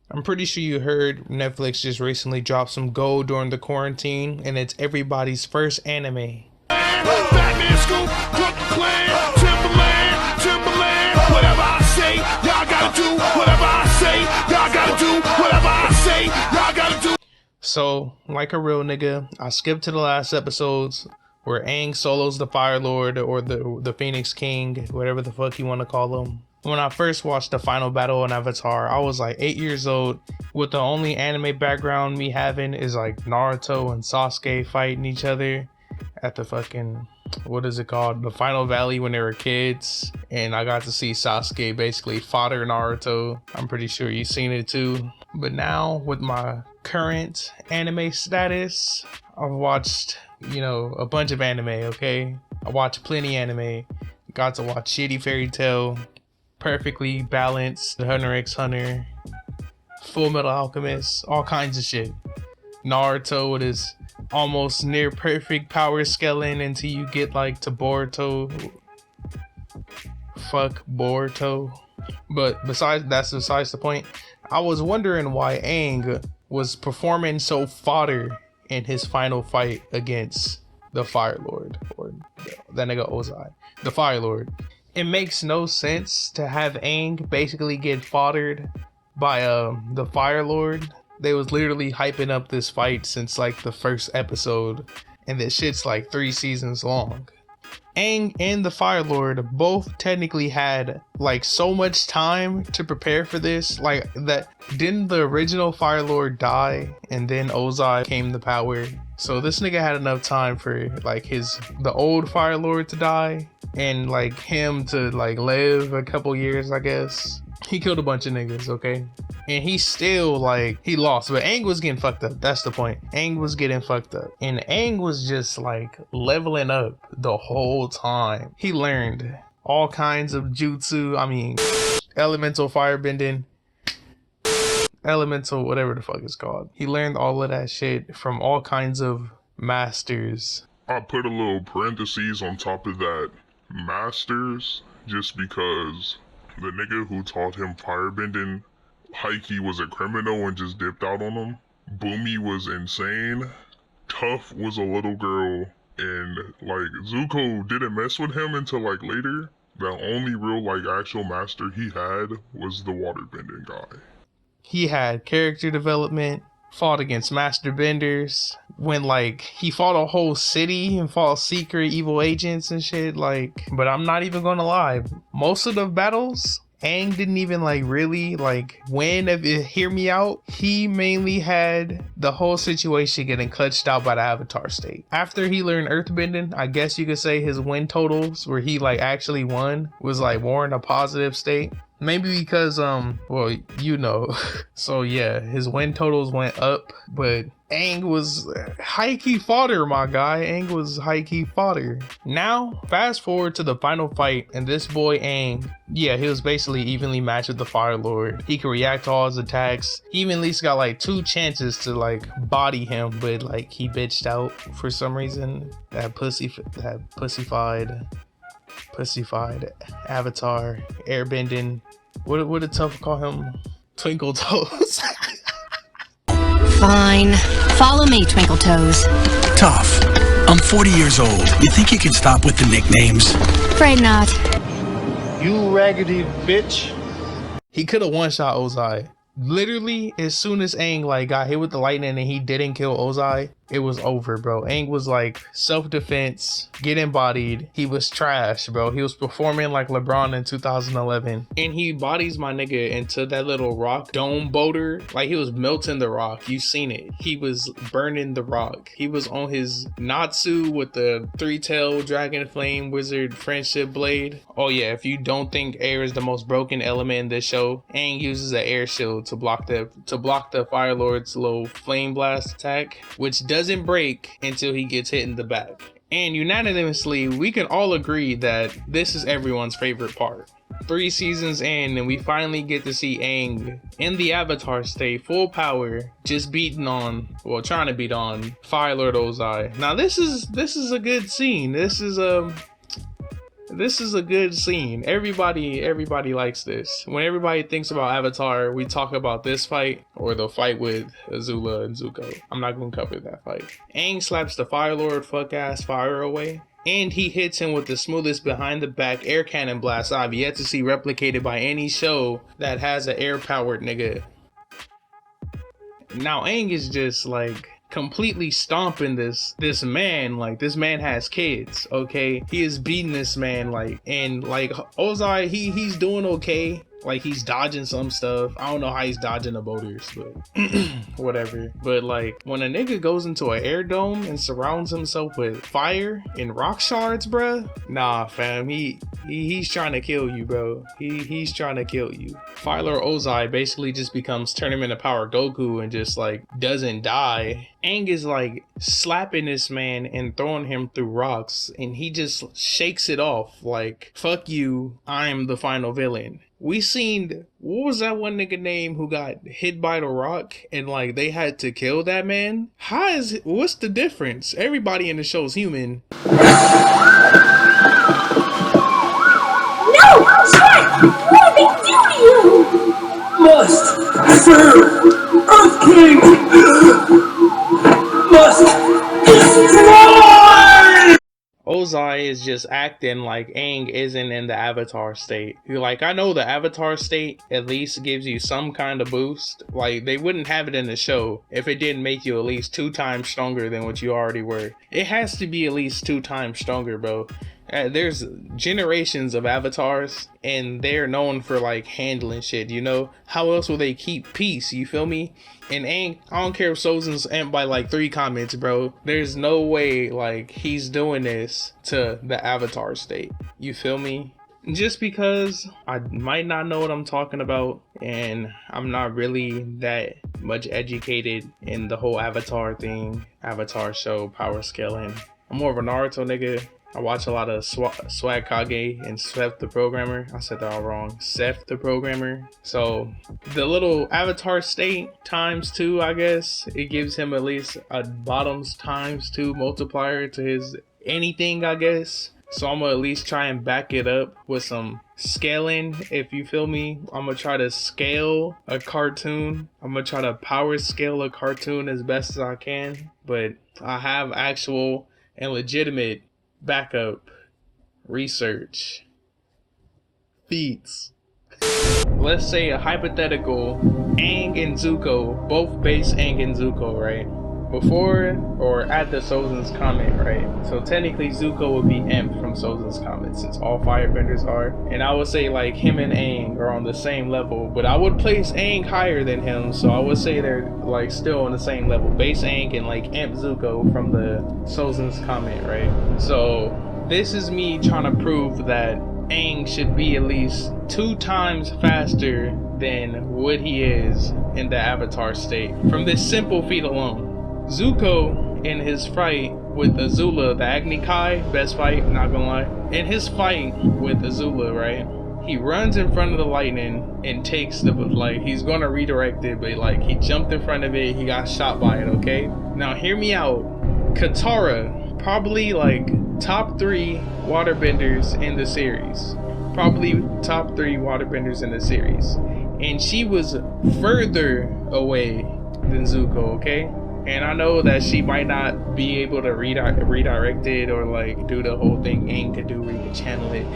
I'm pretty sure you heard Netflix just recently dropped some gold during the quarantine, and it's everybody's first anime. Batman Scoop, Brooklyn Clan, Timberland, whatever I say, y'all gotta do whatever I say, y'all gotta do whatever I say, y'all gotta do. So, like a real nigga, I skipped to the last episodes where Aang solos the Fire Lord or the Phoenix King, whatever the fuck you want to call him. When I first watched the final battle on Avatar, I was like 8 years old, with the only anime background me having is like Naruto and Sasuke fighting each other at the fucking, what is it called, the Final Valley when they were kids, and I got to see Sasuke basically fodder Naruto. I'm pretty sure you've seen it too. But now with my current anime status, I've watched, a bunch of anime. Okay, I watched plenty anime. Got to watch Shitty Fairy Tail, Perfectly Balanced, Hunter x Hunter, Full Metal Alchemist, all kinds of shit. Naruto with his almost near perfect power scaling until you get like to Boruto. Fuck Boruto. But besides the point. I was wondering why Aang was performing so fodder in his final fight against the Fire Lord, or that nigga Ozai, the Fire Lord. It makes no sense to have Aang basically get foddered by the Fire Lord. They was literally hyping up this fight since like the first episode, and this shit's like 3 seasons long. Aang and the Fire Lord both technically had like so much time to prepare for this. Like, that didn't the original Fire Lord die and then Ozai came to power? So this nigga had enough time for like the old Fire Lord to die and like him to like live a couple years, I guess. He killed a bunch of niggas, okay? And he still, like, he lost. But Aang was getting fucked up. That's the point. Aang was getting fucked up. And Aang was just, like, leveling up the whole time. He learned all kinds of jutsu. I mean, elemental firebending. Elemental, whatever the fuck it's called. He learned all of that shit from all kinds of masters. I put a little parentheses on top of that. Masters, just because the nigga who taught him firebending, Heike was a criminal and just dipped out on him. Boomy was insane. Tough was a little girl, and like Zuko didn't mess with him until like later. The only real like actual master he had was the waterbending guy. He had character development, fought against master benders, when like he fought a whole city and fought secret evil agents and shit. Like, but I'm not even gonna lie, most of the battles Aang didn't even like really like win. If you hear me out, he mainly had the whole situation getting clutched out by the Avatar state. After he learned earthbending, I guess you could say his win totals where he like actually won was like more in a positive state. Maybe because well, so yeah, his win totals went up, but Aang was high-key fodder, my guy. Aang was high-key fodder. Now, fast forward to the final fight, and this boy Aang, yeah, he was basically evenly matched with the Fire Lord. He could react to all his attacks. He even at least got like 2 chances to like body him, but like he bitched out for some reason. That pussyfied Avatar airbending. What did Tough call him? Twinkle Toes. Fine. Follow me, Twinkle Toes. Tough. I'm 40 years old. You think you can stop with the nicknames? Afraid not. You raggedy bitch. He could have one-shot Ozai. Literally, as soon as Aang like got hit with the lightning and he didn't kill Ozai, it was over, bro. Aang was like self-defense, get embodied. He was trash, bro. He was performing like LeBron in 2011. And he bodies my nigga into that little rock dome boulder. Like, he was melting the rock. You seen it. He was burning the rock. He was on his Natsu with the 3-tailed dragon flame wizard friendship blade. Oh yeah, if you don't think air is the most broken element in this show, Aang uses an air shield to block the Fire Lord's little flame blast attack, which doesn't break until he gets hit in the back. And unanimously, we can all agree that this is everyone's favorite part. 3 seasons in, and we finally get to see Aang in the Avatar state, full power, just trying to beat on Fire Lord Ozai. Now this is a good scene. This is This is a good scene. Everybody likes this. When everybody thinks about Avatar, we talk about this fight or the fight with Azula and Zuko. I'm not gonna cover that fight. Aang slaps the Fire Lord fuck ass fire away, and he hits him with the smoothest behind the back air cannon blast I've yet to see replicated by any show that has an air powered nigga. Now Aang is just like completely stomping this man. Like, this man has kids, okay? He is beating this man, like, and like Ozai, he's doing okay. Like, he's dodging some stuff. I don't know how he's dodging the boulders, but whatever. But like, when a nigga goes into an air dome and surrounds himself with fire and rock shards, bruh, nah fam, he's trying to kill you, bro. He's trying to kill you. Fire Lord Ozai basically just becomes Tournament of Power Goku and just like doesn't die. Aang is like slapping this man and throwing him through rocks, and he just shakes it off like, fuck you, I'm the final villain. We seen, what was that one nigga name who got hit by the rock and like they had to kill that man? What's the difference? Everybody in the show's human. No! Shrek! What did they do to you? Must serve Earth King! Must destroy! Ozai is just acting like Aang isn't in the Avatar state. You're like, I know the Avatar state at least gives you some kind of boost. Like, they wouldn't have it in the show if it didn't make you at least 2 times stronger than what you already were. It has to be at least 2 times stronger, bro. There's generations of avatars and they're known for like handling shit, you know? How else will they keep peace, you feel me? And Aang, I don't care if Sozin's amped by like 3 comments, bro. There's no way like he's doing this to the avatar state, you feel me? Just because I might not know what I'm talking about and I'm not really that much educated in the whole avatar thing, avatar show, power scaling. I'm more of a Naruto nigga. I watch a lot of Swag Kage and Seth the Programmer. I said that all wrong. Seth the Programmer. So the little avatar state times 2, I guess, it gives him at least a bottoms times 2 multiplier to his anything, I guess. So I'm gonna at least try and back it up with some scaling, if you feel me. I'm gonna try to scale a cartoon. I'm gonna try to power scale a cartoon as best as I can. But I have actual and legitimate backup research feats. Let's say a hypothetical Aang and Zuko, both base Aang and Zuko, right? Before or at the Sozin's comment, right? So technically Zuko would be imp from Sozin's comment since all firebenders are. And I would say like him and Aang are on the same level, but I would place Aang higher than him, so I would say they're like still on the same level. Base Aang and like imp Zuko from the Sozin's comment, right? So this is me trying to prove that Aang should be at least 2 times faster than what he is in the avatar state from this simple feat alone. Zuko, in his fight with Azula, the Agni Kai, best fight, not gonna lie. In his fight with Azula, right? He runs in front of the lightning and takes the, like, he's gonna redirect it, but like, he jumped in front of it, he got shot by it, okay? Now, hear me out. Katara, probably like top 3 waterbenders in the series. Probably top 3 waterbenders in the series. And she was further away than Zuko, okay? And I know that she might not be able to redirect it or like do the whole thing Aang could do where you can channel it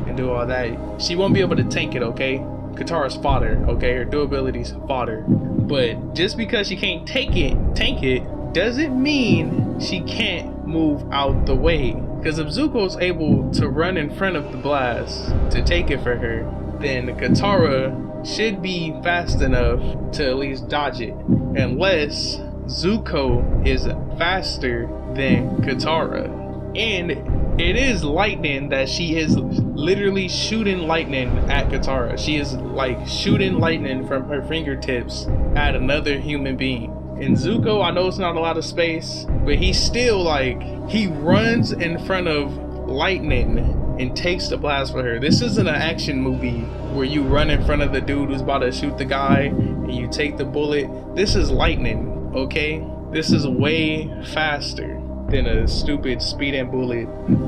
and do all that. She won't be able to tank it, okay? Katara's fodder, okay? Her durability's fodder. But just because she can't tank it, doesn't mean she can't move out the way. Because if Zuko's able to run in front of the blast to take it for her, then Katara should be fast enough to at least dodge it. Unless Zuko is faster than Katara. And it is lightning that she is literally shooting lightning at Katara. She is like shooting lightning from her fingertips at another human being. And Zuko, I know it's not a lot of space, but he's still like, he runs in front of lightning and takes the blast for her. This isn't an action movie where you run in front of the dude who's about to shoot the guy and you take the bullet. This is lightning, okay? This is way faster. than a stupid speeding bullet.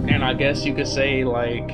And I guess you could say like,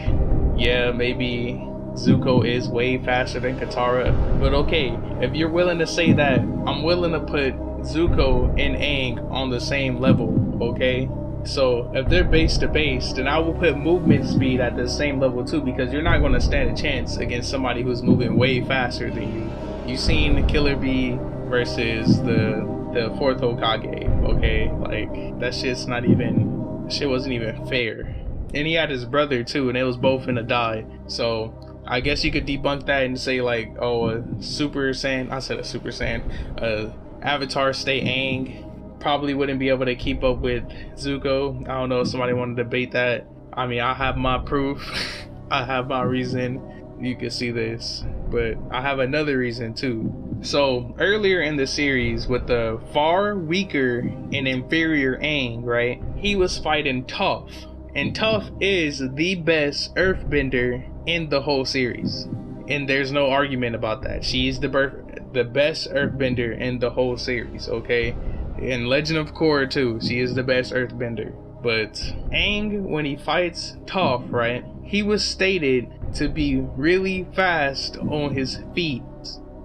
yeah, maybe Zuko is way faster than Katara. But okay, if you're willing to say that, I'm willing to put Zuko and Aang on the same level, okay? So if they're base to base, then I will put movement speed at the same level too, because you're not going to stand a chance against somebody who's moving way faster than you. You've seen Killer Bee versus the fourth Hokage, okay? Like, that shit wasn't even fair. And he had his brother too, and they was both finna die. So I guess you could debunk that and say like, oh, Avatar State Aang probably wouldn't be able to keep up with Zuko. I don't know if somebody want to debate that. I mean, I have my proof. I have my reason. You can see this, but I have another reason too. So earlier in the series, with the far weaker and inferior Aang, right? He was fighting Toph, and Toph is the best Earthbender in the whole series, and there's no argument about that. She's the best Earthbender in the whole series, okay? In Legend of Korra too, she is the best Earthbender. But Aang, when he fights Toph, right, he was stated to be really fast on his feet.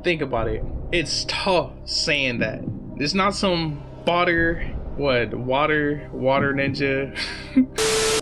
Think about it. It's Toph saying that. It's not some water ninja,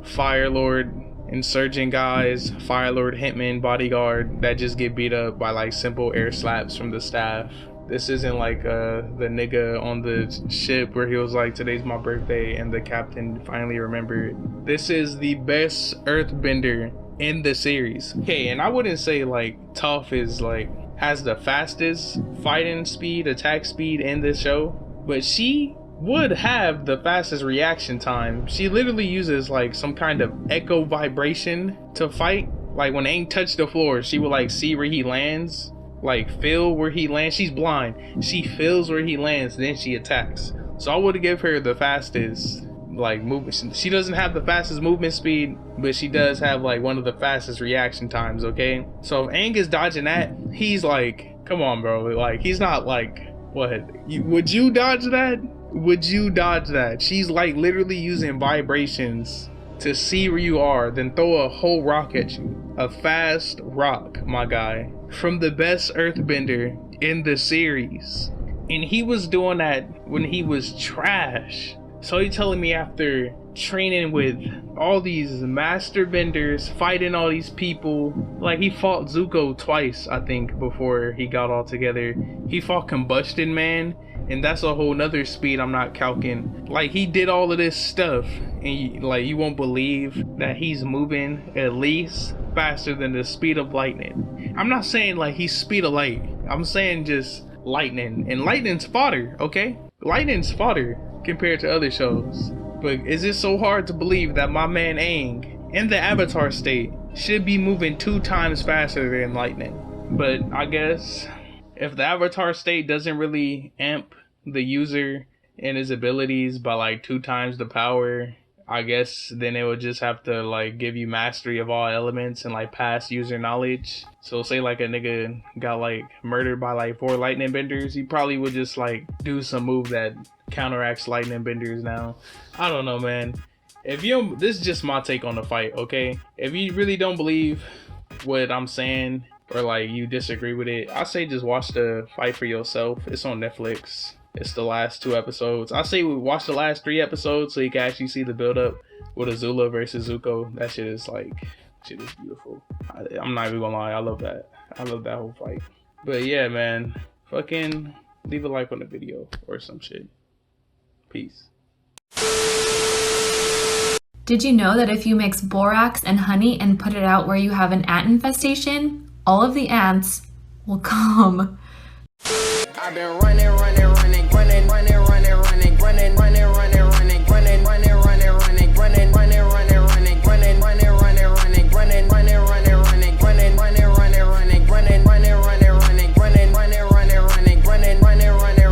Fire Lord, insurgent guys, Fire Lord hitman bodyguard that just get beat up by like simple air slaps from the staff. This isn't like the nigga on the ship where he was like, today's my birthday, and the captain finally remembered. This is the best Earthbender in the series. Okay, and I wouldn't say like Toph is like has the fastest fighting speed, attack speed in this show, but she would have the fastest reaction time. She literally uses like some kind of echo vibration to fight. Like when Aang touched the floor, she would like see where he lands, like feel where he lands. She's blind. She feels where he lands, then she attacks. So I would give her the fastest like movement. She doesn't have the fastest movement speed, but she does have like one of the fastest reaction times, okay? So if Aang is dodging that, he's like, come on, bro. Like, he's not like, what? Would you dodge that? Would you dodge that? She's like literally using vibrations to see where you are, then throw a whole rock at you. A fast rock, my guy. From the best Earthbender in the series. And he was doing that when he was trash. So you telling me after training with all these master benders, fighting all these people, like he fought Zuko twice, I think, before he got all together. He fought Combustion Man, and that's a whole nother speed I'm not calculating. Like, he did all of this stuff, and you won't believe that he's moving at least faster than the speed of lightning. I'm not saying like he's speed of light. I'm saying just lightning, and lightning's fodder, okay? Lightning's fodder compared to other shows. But is it so hard to believe that my man Aang in the Avatar state should be moving 2 times faster than lightning? But I guess if the Avatar state doesn't really amp the user and his abilities by like 2 times the power, I guess then it would just have to like give you mastery of all elements and like past user knowledge. So say like a nigga got like murdered by like 4 lightning benders, he probably would just like do some move that counteracts lightning benders now. I don't know, man. If you, this is just my take on the fight, okay? If you really don't believe what I'm saying, or like you disagree with it, I say just watch the fight for yourself. It's on Netflix. It's the last 2 episodes. I say we watch the last 3 episodes so you can actually see the build up with Azula versus Zuko. That shit is beautiful. I'm not even gonna lie, I love that. I love that whole fight. But yeah, man, fucking leave a like on the video or some shit. Peace. Did you know that if you mix borax and honey and put it out where you have an ant infestation, all of the ants will come? I've been running,